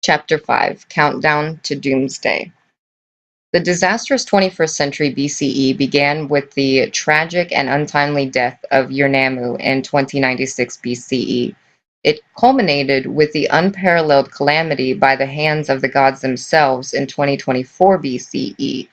Chapter 5, Countdown to Doomsday. The disastrous 21st century BCE began with the tragic and untimely death of Ur-Nammu in 2096 BCE. It culminated with the unparalleled calamity by the hands of the gods themselves in 2024 BCE.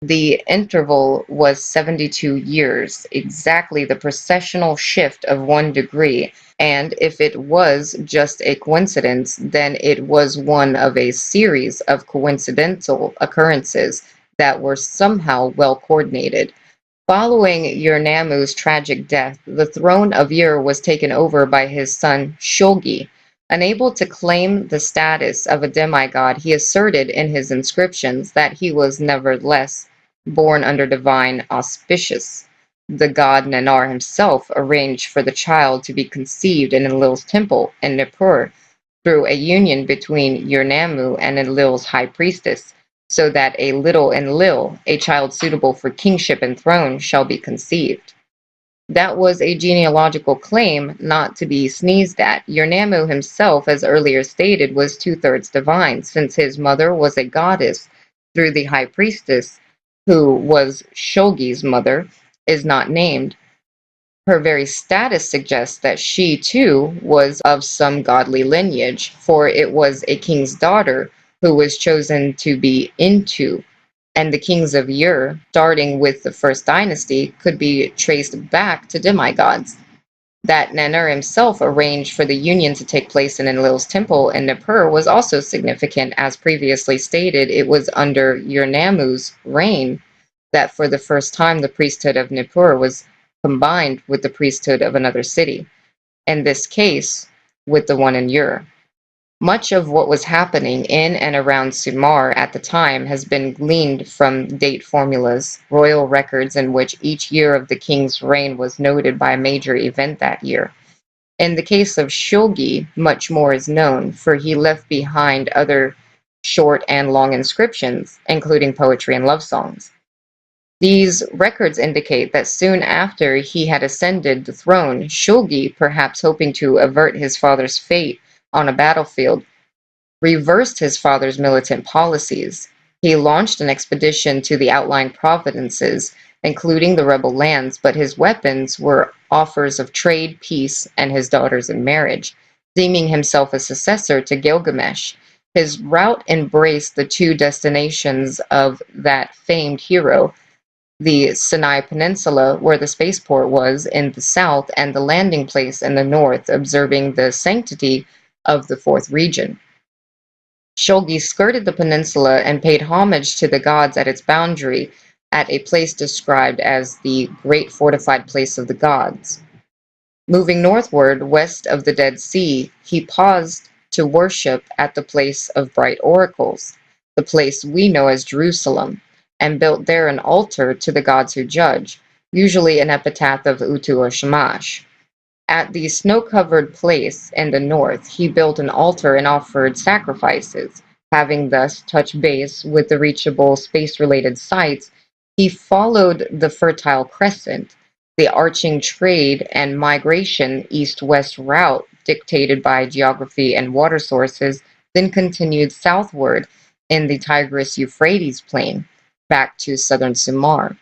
The interval was 72 years, exactly the precessional shift of 1 degree, and if it was just a coincidence, then it was one of a series of coincidental occurrences that were somehow well coordinated. Following Ur-Nammu's tragic death, the throne of Ur was taken over by his son Shulgi. Unable to claim the status of a demigod, he asserted in his inscriptions that he was nevertheless born under divine auspices. The god Nannar himself arranged for the child to be conceived in Enlil's temple in Nippur through a union between Ur-Nammu and Enlil's high priestess, so that a little Enlil, a child suitable for kingship and throne, shall be conceived. That was a genealogical claim not to be sneezed at. Ur-Nammu himself, as earlier stated, was two-thirds divine, since his mother was a goddess through the high priestess, who was Shulgi's mother, is not named. Her very status suggests that she, too, was of some godly lineage, for it was a king's daughter who was chosen to be Intu, and the kings of Ur, starting with the first dynasty, could be traced back to demigods. That Nannar himself arranged for the union to take place in Enlil's temple in Nippur was also significant. As previously stated, it was under Ur-Nammu's reign that for the first time the priesthood of Nippur was combined with the priesthood of another city, in this case with the one in Ur. Much of what was happening in and around Sumer at the time has been gleaned from date formulas, royal records in which each year of the king's reign was noted by a major event that year. In the case of Shulgi, much more is known, for he left behind other short and long inscriptions, including poetry and love songs. These records indicate that soon after he had ascended the throne, Shulgi, perhaps hoping to avert his father's fate on a battlefield, reversed his father's militant policies. He launched an expedition to the outlying provinces, including the rebel lands, but his weapons were offers of trade, peace, and his daughters in marriage, deeming himself a successor to Gilgamesh. His route embraced the two destinations of that famed hero, the Sinai Peninsula, where the spaceport was in the south, and the landing place in the north, observing the sanctity of the fourth region. Shulgi skirted the peninsula and paid homage to the gods at its boundary, at a place described as the Great Fortified Place of the Gods. Moving northward, west of the Dead Sea, he paused to worship at the place of bright oracles, the place we know as Jerusalem, and built there an altar to the gods who judge, usually an epitaph of Utu or Shamash. At the snow-covered place in the north, he built an altar and offered sacrifices. Having thus touched base with the reachable space-related sites, he followed the Fertile Crescent, the arching trade and migration east-west route dictated by geography and water sources, then continued southward in the Tigris-Euphrates plain, back to southern Sumer.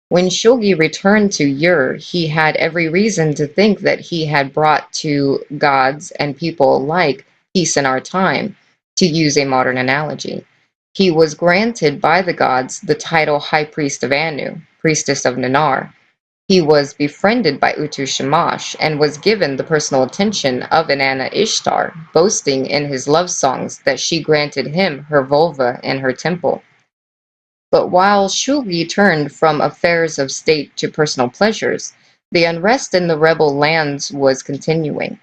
When Shulgi returned to Ur, he had every reason to think that he had brought to gods and people alike peace in our time, to use a modern analogy. He was granted by the gods the title High Priest of Anu, Priestess of Nannar. He was befriended by Utu Shamash and was given the personal attention of Inanna Ishtar, boasting in his love songs that she granted him her vulva in her temple. But while Shulgi turned from affairs of state to personal pleasures, the unrest in the rebel lands was continuing.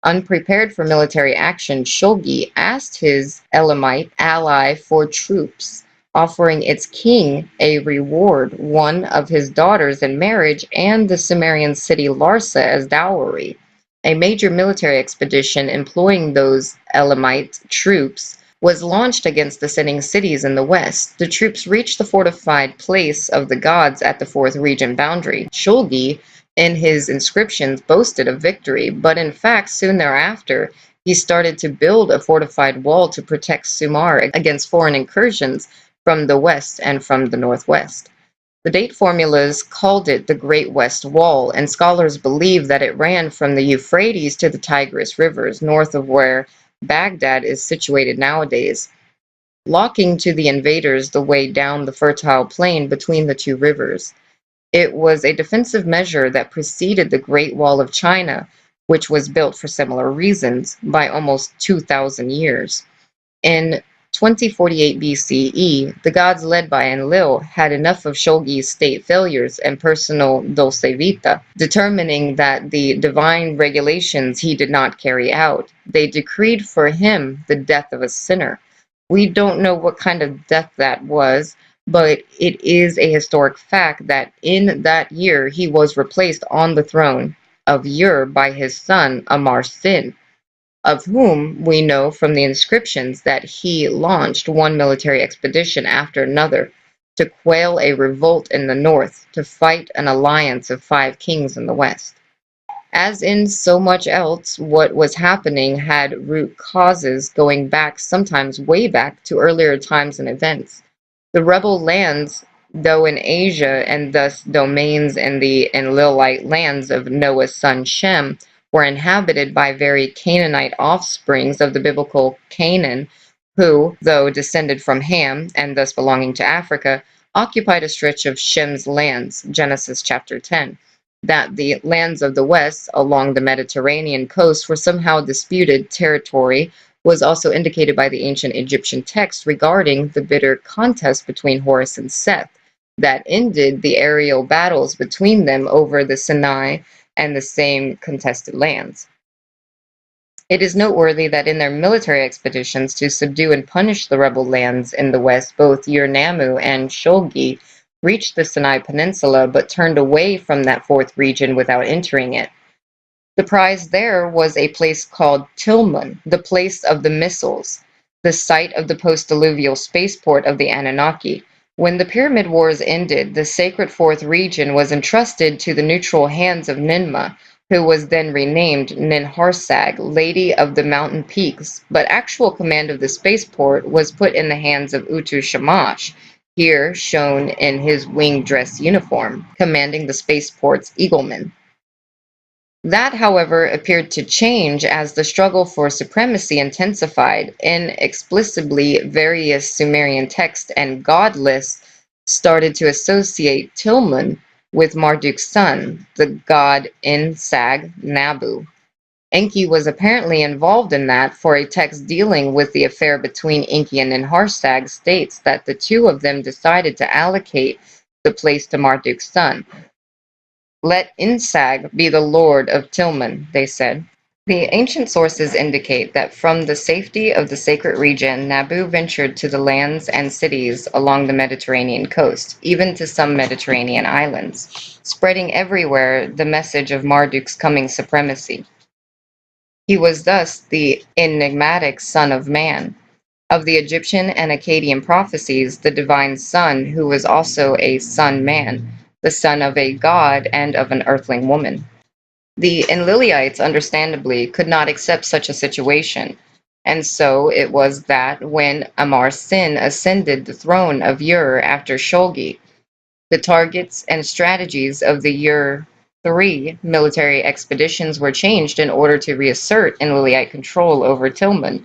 Unprepared for military action, Shulgi asked his Elamite ally for troops, offering its king a reward, one of his daughters in marriage, and the Sumerian city Larsa as dowry. A major military expedition employing those Elamite troops was launched against the sitting cities in the west. The troops reached the fortified place of the gods at the fourth region boundary. Shulgi, in his inscriptions, boasted of victory, but in fact, soon thereafter, He started to build a fortified wall to protect Sumar against foreign incursions from the west and from the northwest. The date formulas called it the Great West Wall, and scholars believe that it ran from the Euphrates to the Tigris rivers, north of where Baghdad is situated nowadays, blocking to the invaders the way down the fertile plain between the two rivers. It was a defensive measure that preceded the Great Wall of China, which was built for similar reasons, by almost 2,000 years. In 2048 BCE, the gods led by Enlil had enough of Shogi's state failures and personal dulce vita, determining that the divine regulations he did not carry out. They decreed for him the death of a sinner. We don't know what kind of death that was, but it is a historic fact that in that year he was replaced on the throne of Ur by his son Amar Sin, of whom we know from the inscriptions that he launched one military expedition after another to quell a revolt in the north, to fight an alliance of 5 kings in the west. As in so much else, what was happening had root causes going back, sometimes way back, to earlier times and events. The rebel lands, though in Asia and thus domains in the Enlilite lands of Noah's son Shem, were inhabited by very Canaanite offsprings of the biblical Canaan, who, though descended from Ham and thus belonging to Africa, occupied a stretch of Shem's lands, Genesis chapter 10. That the lands of the west along the Mediterranean coast were somehow disputed territory was also indicated by the ancient Egyptian texts regarding the bitter contest between Horus and Seth that ended the aerial battles between them over the Sinai and the same contested lands. It is noteworthy that in their military expeditions to subdue and punish the rebel lands in the west, both Ur-Nammu and Shogi reached the Sinai Peninsula but turned away from that fourth region without entering it. The prize there was a place called Tilmun, the place of the missiles, the site of the post-diluvial spaceport of the Anunnaki. When the Pyramid Wars ended, the sacred fourth region was entrusted to the neutral hands of Ninmah, who was then renamed Ninharsag, Lady of the Mountain Peaks, but actual command of the spaceport was put in the hands of Utu Shamash, here shown in his winged dress uniform, commanding the spaceport's eaglemen. That, however, appeared to change as the struggle for supremacy intensified. Inexplicably, various Sumerian texts and god lists started to associate Tilmun with Marduk's son, the god Insag Nabu. Enki was apparently involved in that, for a text dealing with the affair between Enki and Ninharsag states that the two of them decided to allocate the place to Marduk's son. Let Insag be the lord of Tilmun, they said. The ancient sources indicate that from the safety of the sacred region, Nabu ventured to the lands and cities along the Mediterranean coast, even to some Mediterranean islands, spreading everywhere the message of Marduk's coming supremacy. He was thus the enigmatic Son of Man. Of the Egyptian and Akkadian prophecies, the divine son who was also a son-man, the son of a god and of an earthling woman. The Enliliites, understandably, could not accept such a situation, and so it was that when Amar Sin ascended the throne of Ur after Shogi, the targets and strategies of the Ur-3 military expeditions were changed in order to reassert Enliliite control over Tilmun,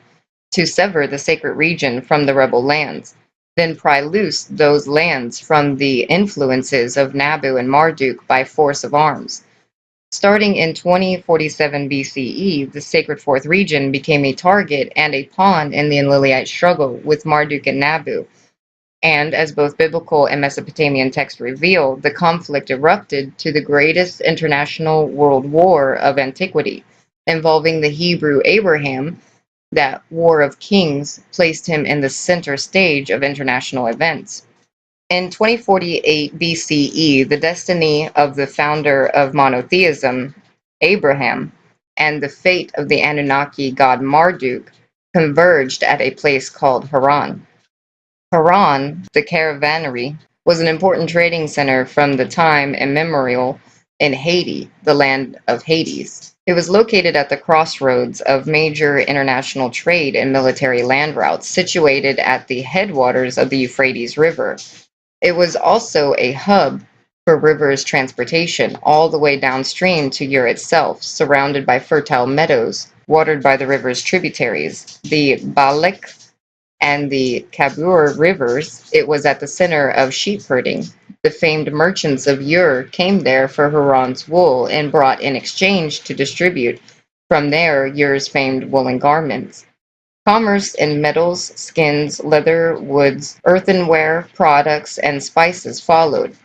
to sever the sacred region from the rebel lands, then pry loose those lands from the influences of Nabu and Marduk by force of arms. Starting in 2047 BCE, the sacred fourth region became a target and a pawn in the Enliliite struggle with Marduk and Nabu. And as both biblical and Mesopotamian texts reveal, the conflict erupted to the greatest international world war of antiquity, involving the Hebrew Abraham. That War of Kings placed him in the center stage of international events. In 2048 BCE, the destiny of the founder of monotheism, Abraham, and the fate of the Anunnaki god Marduk converged at a place called Haran. Haran, the caravanserai, was an important trading center from the time immemorial in Haiti, the land of Hades. It was located at the crossroads of major international trade and military land routes, situated at the headwaters of the Euphrates River. It was also a hub for rivers transportation all the way downstream to Ur itself, surrounded by fertile meadows, watered by the river's tributaries, the Balak and the Kabur rivers. It was at the center of sheep herding. The famed merchants of Ur came there for Haran's wool and brought in exchange to distribute from there Ur's famed woolen garments. Commerce in metals, skins, leather, woods, earthenware, products, and spices followed.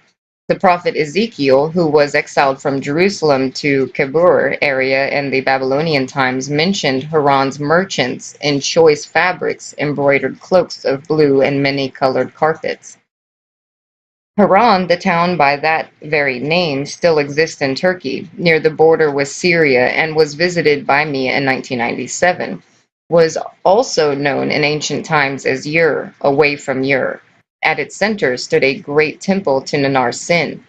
The prophet Ezekiel, who was exiled from Jerusalem to Kabur area in the Babylonian times, mentioned Haran's merchants in choice fabrics, embroidered cloaks of blue and many-colored carpets. Haran, the town by that very name, still exists in Turkey, near the border with Syria, and was visited by me in 1997. Was also known in ancient times as Ur, away from Ur. At its center stood a great temple to Nanar Sin.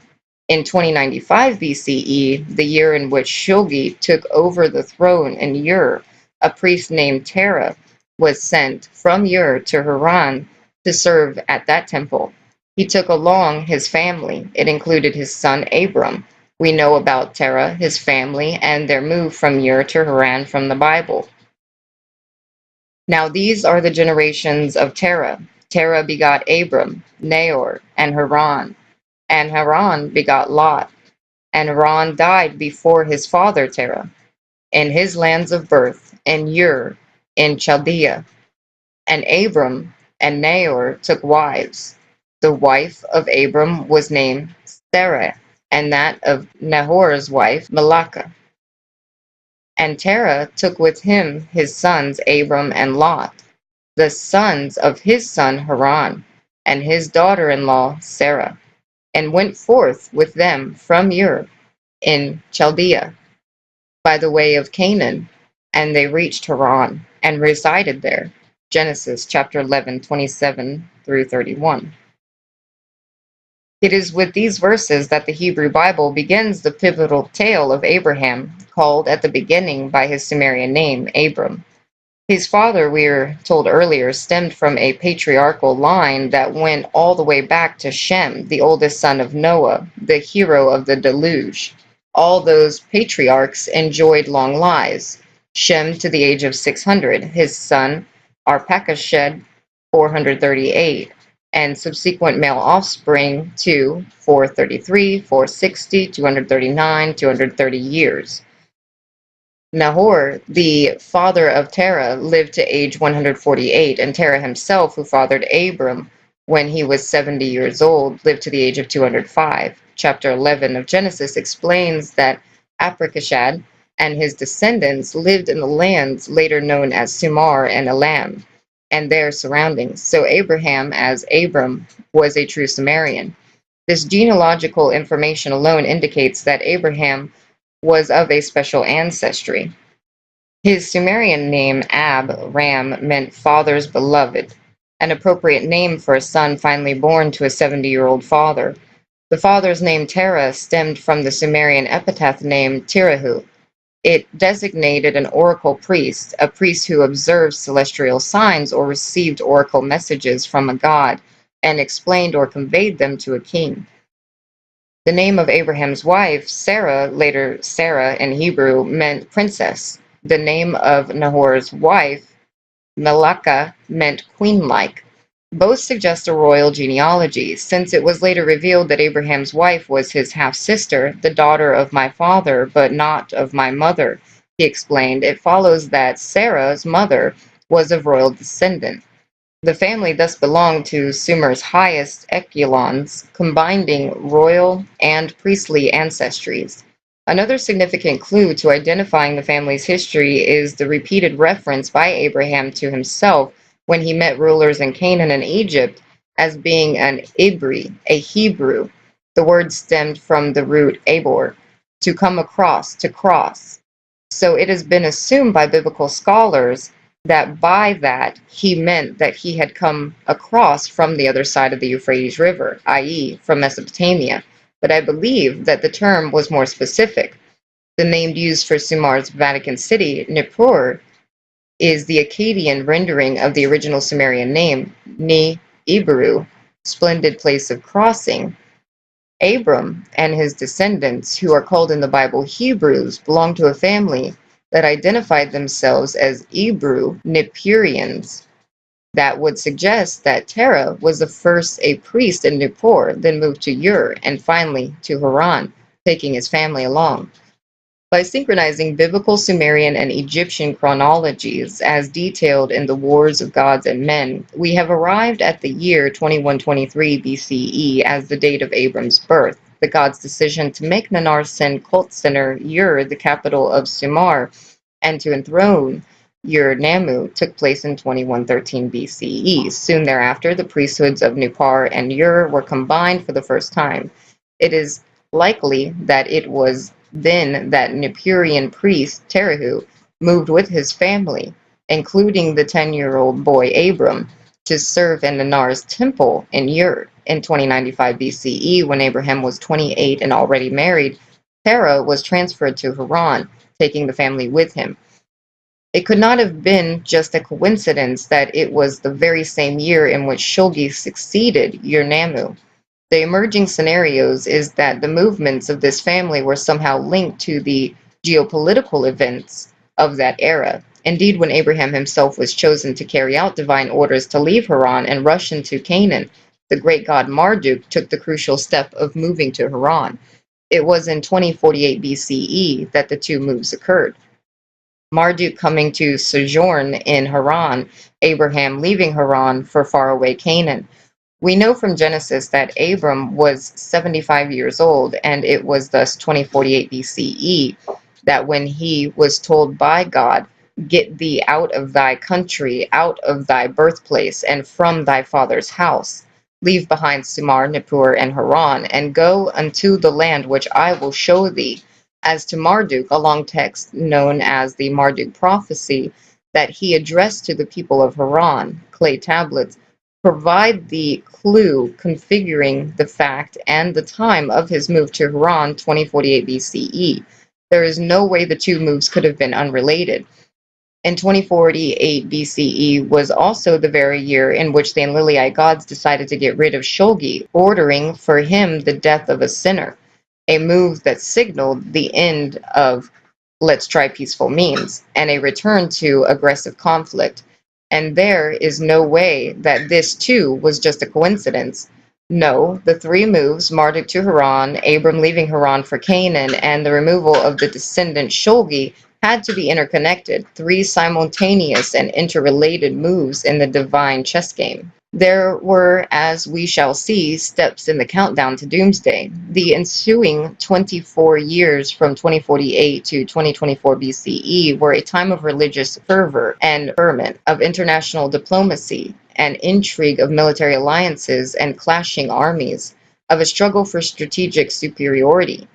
In 2095 BCE, the year in which Shulgi took over the throne in Ur, a priest named Terah was sent from Ur to Haran to serve at that temple. He took along his family. It included his son Abram. We know about Terah, his family, and their move from Ur to Haran from the Bible. Now these are the generations of Terah. Terah begot Abram, Nahor, and Haran. And Haran begot Lot. And Haran died before his father Terah, in his lands of birth, in Ur, in Chaldea. And Abram and Nahor took wives. The wife of Abram was named Sarai, and that of Nahor's wife Milcah. And Terah took with him his sons Abram and Lot, the sons of his son Haran, and his daughter-in-law Sarah, and went forth with them from Ur in Chaldea by the way of Canaan, and they reached Haran and resided there. Genesis chapter 11, 27 through 31. It is with these verses that the Hebrew Bible begins the pivotal tale of Abraham, called at the beginning by his Sumerian name, Abram. His father, we are told earlier, stemmed from a patriarchal line that went all the way back to Shem, the oldest son of Noah, the hero of the deluge. All those patriarchs enjoyed long lives. Shem to the age of 600, his son Arpachshad 438, and subsequent male offspring to 433, 460, 239, 230 years. Nahor, the father of Terah, lived to age 148, and Terah himself, who fathered Abram when he was 70 years old, lived to the age of 205. Chapter 11 of Genesis explains that Arpachshad and his descendants lived in the lands later known as Sumar and Elam and their surroundings. So Abraham, as Abram, was a true Sumerian. This genealogical information alone indicates that Abraham was of a special ancestry. His Sumerian name, Ram, meant father's beloved, an appropriate name for a son finally born to a 70-year-old father. The father's name Terah stemmed from the Sumerian epithet name Tirahu. It designated an oracle priest, a priest who observed celestial signs or received oracle messages from a god and explained or conveyed them to a king. The name of Abraham's wife, Sarah, later Sarah in Hebrew, meant princess. The name of Nahor's wife, Milcah, meant queen-like. Both suggest a royal genealogy, since it was later revealed that Abraham's wife was his half-sister, the daughter of my father, but not of my mother. He explained, it follows that Sarah's mother was of royal descent. The family thus belonged to Sumer's highest echelons, combining royal and priestly ancestries. Another significant clue to identifying the family's history is the repeated reference by Abraham to himself when he met rulers in Canaan and Egypt as being an Ibri, a Hebrew. The word stemmed from the root abor, to come across, to cross. So it has been assumed by biblical scholars that by that he meant that he had come across from the other side of the Euphrates River, i.e., from Mesopotamia. But I believe that the term was more specific. The name used for Sumar's Vatican city, Nippur, is the Akkadian rendering of the original Sumerian name, Ni Iberu, splendid place of crossing. Abram and his descendants, who are called in the Bible Hebrews, belong to a family that identified themselves as Hebrew Nippurians. That would suggest that Terah was the first a priest in Nippur, then moved to Ur, and finally to Haran, taking his family along. By synchronizing biblical Sumerian and Egyptian chronologies as detailed in the Wars of Gods and Men, we have arrived at the year 2123 BCE as the date of Abram's birth. The gods' decision to make Nanar Sin cult center Ur the capital of Sumar and to enthrone Ur-Nammu took place in 2113 BCE. Soon thereafter, the priesthoods of Nippur and Ur were combined for the first time. It is likely that it was then that Nippurian priest Terahu moved with his family, including the 10-year-old boy Abram, to serve in Nanar's temple in Ur. In 2095 BCE, when Abraham was 28 and already married, Terah was transferred to Haran, taking the family with him. It could not have been just a coincidence that it was the very same year in which Shulgi succeeded Ur-Nammu. The emerging scenarios is that the movements of this family were somehow linked to the geopolitical events of that era. Indeed, when Abraham himself was chosen to carry out divine orders to leave Haran and rush into Canaan, the great god Marduk took the crucial step of moving to Haran. It was in 2048 BCE that the two moves occurred. Marduk coming to sojourn in Haran, Abraham leaving Haran for faraway Canaan. We know from Genesis that Abram was 75 years old, and it was thus 2048 BCE that when he was told by God, "Get thee out of thy country, out of thy birthplace, and from thy father's house. Leave behind Sumar, Nippur, and Haran, and go unto the land which I will show thee." As to Marduk, a long text known as the Marduk Prophecy that he addressed to the people of Haran, clay tablets, provide the clue configuring the fact and the time of his move to Haran, 2048 BCE. There is no way the two moves could have been unrelated. In 2048 BCE was also the very year in which the Enlilite gods decided to get rid of Shulgi, ordering for him the death of a sinner, a move that signaled the end of "let's try peaceful means" and a return to aggressive conflict. And there is no way that this too was just a coincidence. No, the three moves, Marduk to Haran, Abram leaving Haran for Canaan, and the removal of the descendant Shulgi, had to be interconnected, three simultaneous and interrelated moves in the divine chess game. There were, as we shall see, steps in the countdown to doomsday. The ensuing 24 years from 2048 to 2024 BCE were a time of religious fervor and ferment, of international diplomacy and intrigue, of military alliances and clashing armies, of a struggle for strategic superiority.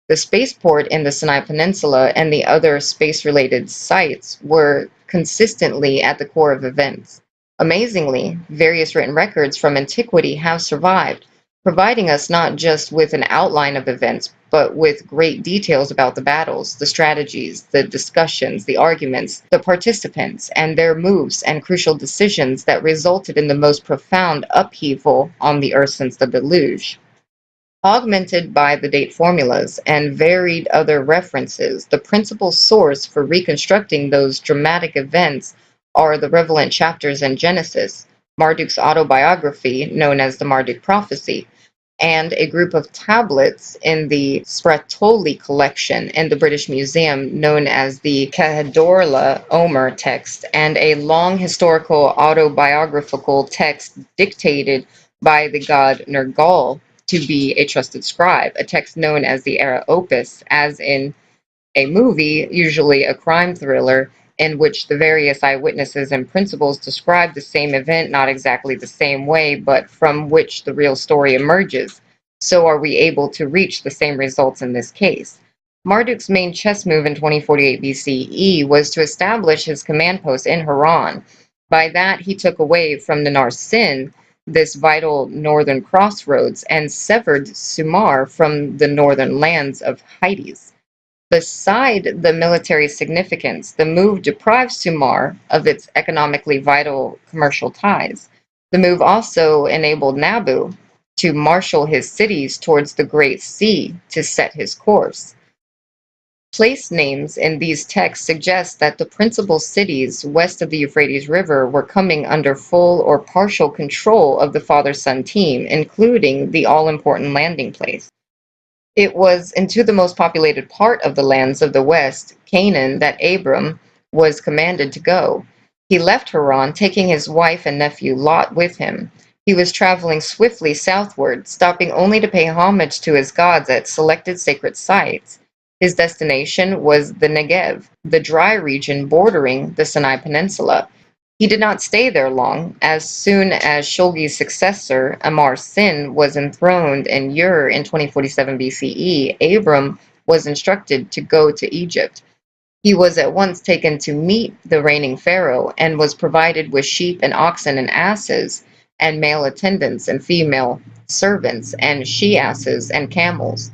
The spaceport in the Sinai Peninsula and the other space-related sites were consistently at the core of events. Amazingly, various written records from antiquity have survived, providing us not just with an outline of events, but with great details about the battles, the strategies, the discussions, the arguments, the participants, and their moves and crucial decisions that resulted in the most profound upheaval on the earth since the deluge. Augmented by the date formulas and varied other references, the principal source for reconstructing those dramatic events are the relevant chapters in Genesis, Marduk's autobiography, known as the Marduk Prophecy, and a group of tablets in the Spratoli collection in the British Museum known as the Kahadorla Omer text, and a long historical autobiographical text dictated by the god Nergal to be a trusted scribe, a text known as the Era Opus, as in a movie, usually a crime thriller, in which the various eyewitnesses and principals describe the same event not exactly the same way, but from which the real story emerges. So are we able to reach the same results in this case? Marduk's main chess move in 2048 BCE was to establish his command post in Haran. By that, he took away from Nanar Sin this vital northern crossroads and severed Sumar from the northern lands of Hyades. Beside the military significance, the move deprives Sumar of its economically vital commercial ties. The move also enabled Nabu to marshal his cities towards the Great Sea to set his course. Place names in these texts suggest that the principal cities west of the Euphrates River were coming under full or partial control of the father-son team, including the all-important landing place. It was into the most populated part of the lands of the west, Canaan, that Abram was commanded to go. He left Haran, taking his wife and nephew Lot with him. He was traveling swiftly southward, stopping only to pay homage to his gods at selected sacred sites. His destination was the Negev, the dry region bordering the Sinai Peninsula. He did not stay there long. As soon as Shulgi's successor, Amar Sin, was enthroned in Ur in 2047 BCE, Abram was instructed to go to Egypt. He was at once taken to meet the reigning pharaoh and was provided with sheep and oxen and asses, and male attendants and female servants, and she-asses and camels.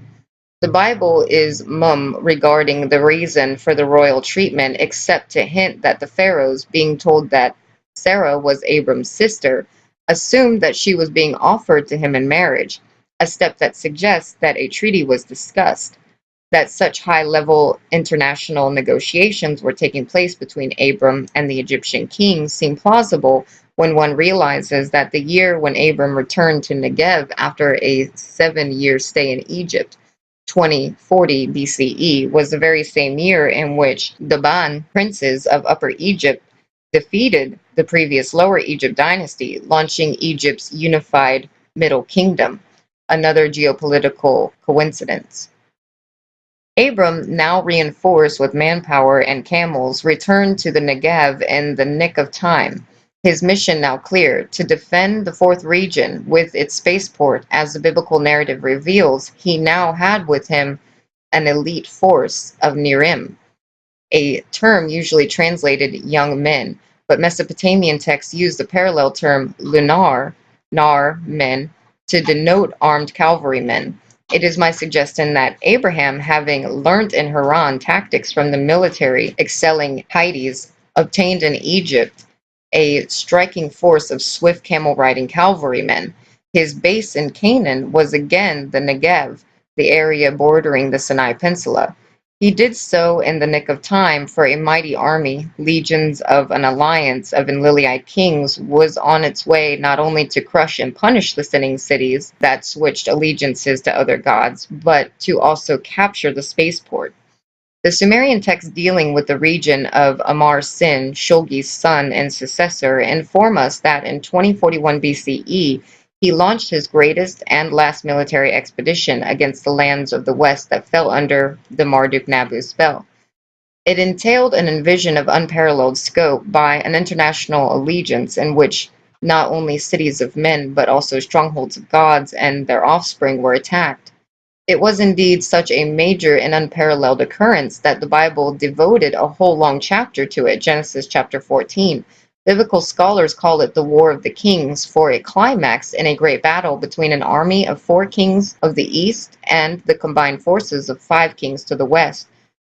The Bible is mum regarding the reason for the royal treatment, except to hint that the pharaohs, being told that Sarah was Abram's sister, assumed that she was being offered to him in marriage, a step that suggests that a treaty was discussed. That such high-level international negotiations were taking place between Abram and the Egyptian king seem plausible when one realizes that the year when Abram returned to Negev after a 7-year stay in Egypt, 2040 BCE, was the very same year in which the Ban princes of Upper Egypt defeated the previous Lower Egypt dynasty, launching Egypt's unified Middle Kingdom. Another geopolitical coincidence. Abram, now reinforced with manpower and camels, returned to the Negev in the nick of time. His mission now clear: to defend the fourth region with its spaceport. As the biblical narrative reveals, he now had with him an elite force of Nerim, a term usually translated young men, but Mesopotamian texts use the parallel term lunar, nar men, to denote armed cavalrymen. It is my suggestion that Abraham, having learnt in Haran tactics from the military excelling Hydes, obtained in Egypt a striking force of swift camel-riding cavalrymen. His base in Canaan was again the Negev, the area bordering the Sinai Peninsula. He did so in the nick of time, for a mighty army, legions of an alliance of Enlilite kings, was on its way not only to crush and punish the sinning cities that switched allegiances to other gods, but to also capture the spaceport. The Sumerian texts dealing with the region of Amar Sin, Shulgi's son and successor, inform us that in 2041 BCE, he launched his greatest and last military expedition against the lands of the west that fell under the Marduk-Nabu spell. It entailed an vision of unparalleled scope by an international allegiance in which not only cities of men but also strongholds of gods and their offspring were attacked. It was indeed such a major and unparalleled occurrence that the Bible devoted a whole long chapter to it, Genesis chapter 14. Biblical scholars call it the War of the Kings, for it climaxed in a great battle between an army of 4 kings of the east and the combined forces of 5 kings to the west,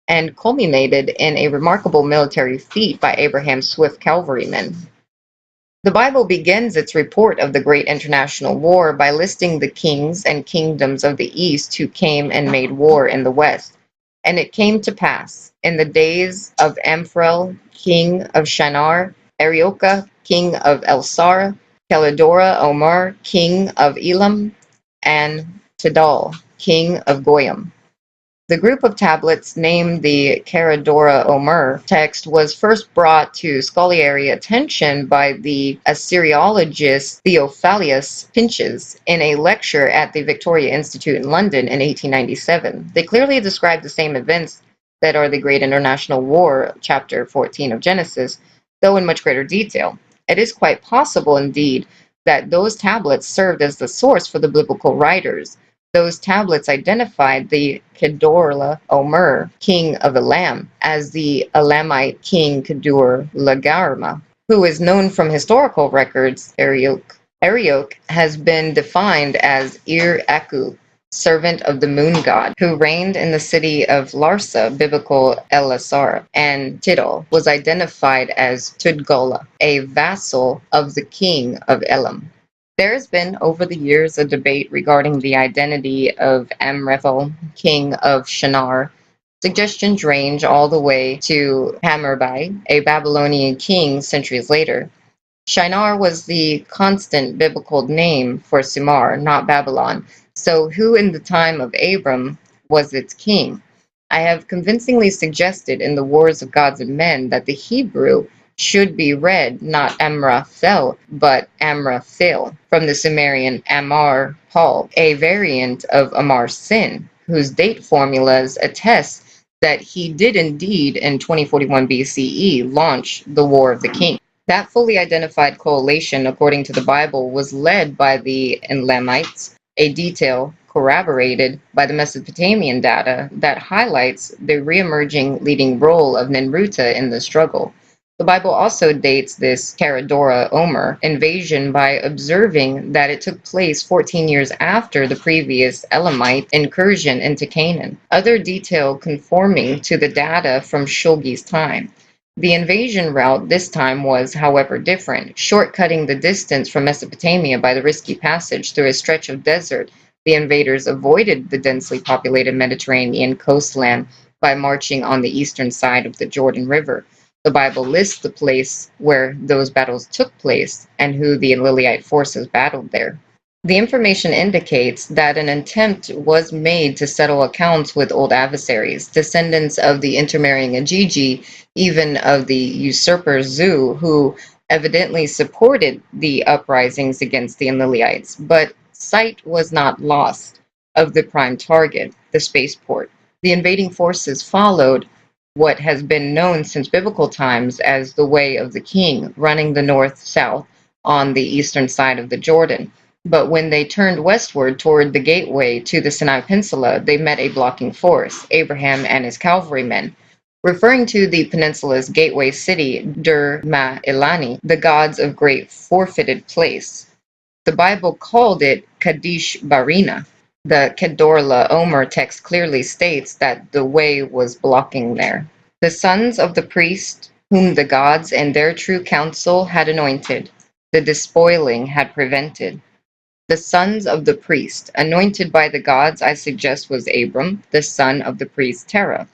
and culminated in a remarkable military feat by Abraham's swift cavalrymen. The Bible begins its report of the great international war by listing the kings and kingdoms of the east who came and made war in the west. And it came to pass in the days of Amphrael, king of Shinar, Ariochah, king of Elsar, Kelidorah Omer, king of Elam, and Tidal, king of Goyim. The group of tablets named the Kelidorah Omer text was first brought to scholarly attention by the Assyriologist Theophilus Pinches in a lecture at the Victoria Institute in London in 1897. They clearly describe the same events that are the Great International War, chapter 14 of Genesis, though in much greater detail. It is quite possible, indeed, that those tablets served as the source for the biblical writers. Those tablets identified the Kedorla Omer, king of Elam, as the Elamite king Kedor-Laomer, who is known from historical records. Arioch has been defined as Ir-Aku, servant of the moon god, who reigned in the city of Larsa, biblical Elasar, and Tidal, was identified as Tudgola, a vassal of the king of Elam. There has been, over the years, a debate regarding the identity of Amraphel, king of Shinar. Suggestions range all the way to Hammurabi, a Babylonian king centuries later. Shinar was the constant biblical name for Sumer, not Babylon. So, who in the time of Abram was its king? I have convincingly suggested in the Wars of Gods and Men that the Hebrew should be read not Amraphel, but Amraphil, from the Sumerian Amar Paul, a variant of Amar Sin, whose date formulas attest that he did indeed in 2041 BCE launch the War of the King. That fully identified coalition, according to the Bible, was led by the Elamites, a detail corroborated by the Mesopotamian data that highlights the reemerging leading role of Ninruta in the struggle. The Bible also dates this Caradora Omer invasion by observing that it took place 14 years after the previous Elamite incursion into Canaan, other detail conforming to the data from Shulgi's time. The invasion route this time was, however, different, shortcutting the distance from Mesopotamia by the risky passage through a stretch of desert. The invaders avoided the densely populated Mediterranean coastland by marching on the eastern side of the Jordan River. The Bible lists the place where those battles took place and who the Liliite forces battled there. The information indicates that an attempt was made to settle accounts with old adversaries, descendants of the intermarrying Agigi, even of the usurper Zu, who evidently supported the uprisings against the Liliites, but sight was not lost of the prime target, the spaceport. The invading forces followed what has been known since biblical times as the Way of the King, running the north-south on the eastern side of the Jordan. But when they turned westward toward the gateway to the Sinai Peninsula, they met a blocking force, Abraham and his cavalrymen. Referring to the peninsula's gateway city, Dur-Ma-Ilani, the gods of great forfeited place. The Bible called it Kadesh Barina. The Kedorla Omer text clearly states that the way was blocking there. The sons of the priest, whom the gods and their true counsel had anointed, the despoiling had prevented. The sons of the priest, anointed by the gods, I suggest was Abram, the son of the priest Terah.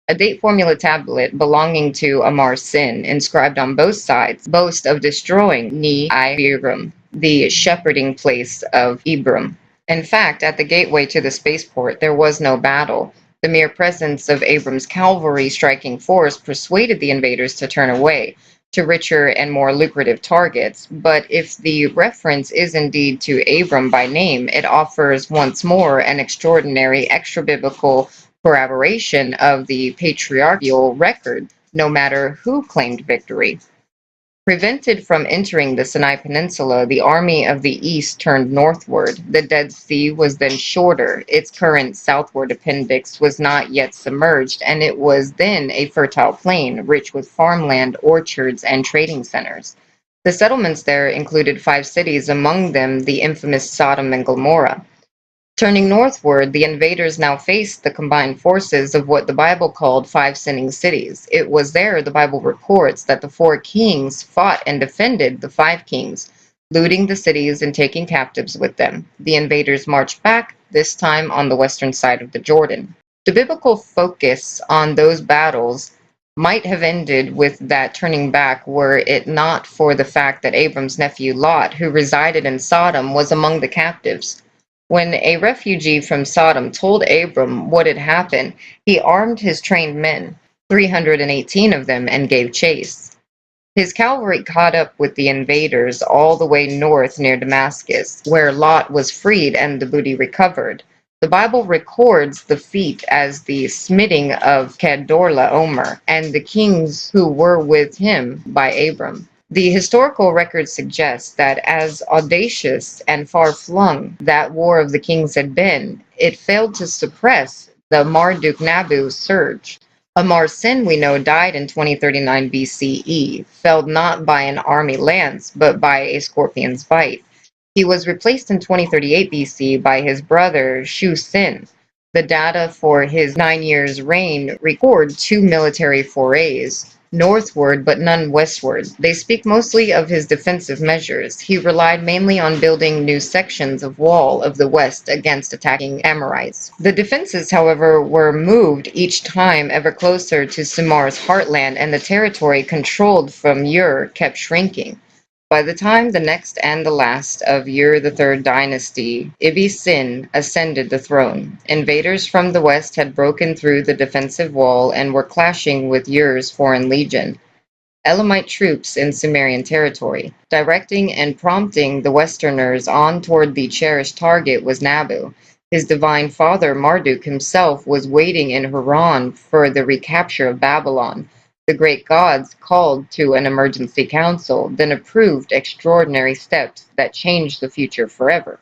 A date formula tablet belonging to Amar Sin, inscribed on both sides, boast of destroying Ni-Ibiram, the shepherding place of Ibram. In fact, at the gateway to the spaceport, there was no battle. The mere presence of Abram's cavalry striking force persuaded the invaders to turn away to richer and more lucrative targets. But if the reference is indeed to Abram by name, it offers once more an extraordinary extra-biblical corroboration of the patriarchal record, no matter who claimed victory. Prevented from entering the Sinai Peninsula, the army of the east turned northward. The Dead Sea was then shorter. Its current southward appendix was not yet submerged, and it was then a fertile plain, rich with farmland, orchards, and trading centers. The settlements there included 5 cities, among them the infamous Sodom and Gomorrah. Turning northward, the invaders now faced the combined forces of what the Bible called 5 sinning cities. It was there, the Bible reports, that the 4 kings fought and defended the 5 kings, looting the cities and taking captives with them. The invaders marched back, this time on the western side of the Jordan. The biblical focus on those battles might have ended with that turning back were it not for the fact that Abram's nephew Lot, who resided in Sodom, was among the captives. When a refugee from Sodom told Abram what had happened, he armed his trained men, 318 of them, and gave chase. His cavalry caught up with the invaders all the way north near Damascus, where Lot was freed and the booty recovered. The Bible records the feat as the smiting of Kedorlaomer and the kings who were with him by Abram. The historical record suggests that as audacious and far-flung that War of the Kings had been, it failed to suppress the Marduk-Nabu surge. Amar Sin, we know, died in 2039 BCE, felled not by an army lance, but by a scorpion's bite. He was replaced in 2038 BC by his brother Shu-Sin. The data for his 9 years' reign record two military forays, northward but none westward. They speak mostly of his defensive measures. He relied mainly on building new sections of wall of the west against attacking Amorites. The defenses, however, were moved each time ever closer to Sumar's heartland, and the territory controlled from Ur kept shrinking. By the time the next and the last of Ur the Third dynasty, Ibbi-Sin ascended the throne. Invaders from the west had broken through the defensive wall and were clashing with Ur's foreign legion, Elamite troops in Sumerian territory. Directing and prompting the Westerners on toward the cherished target was Nabu. His divine father Marduk himself was waiting in Haran for the recapture of Babylon. The great gods called to an emergency council, then approved extraordinary steps that changed the future forever.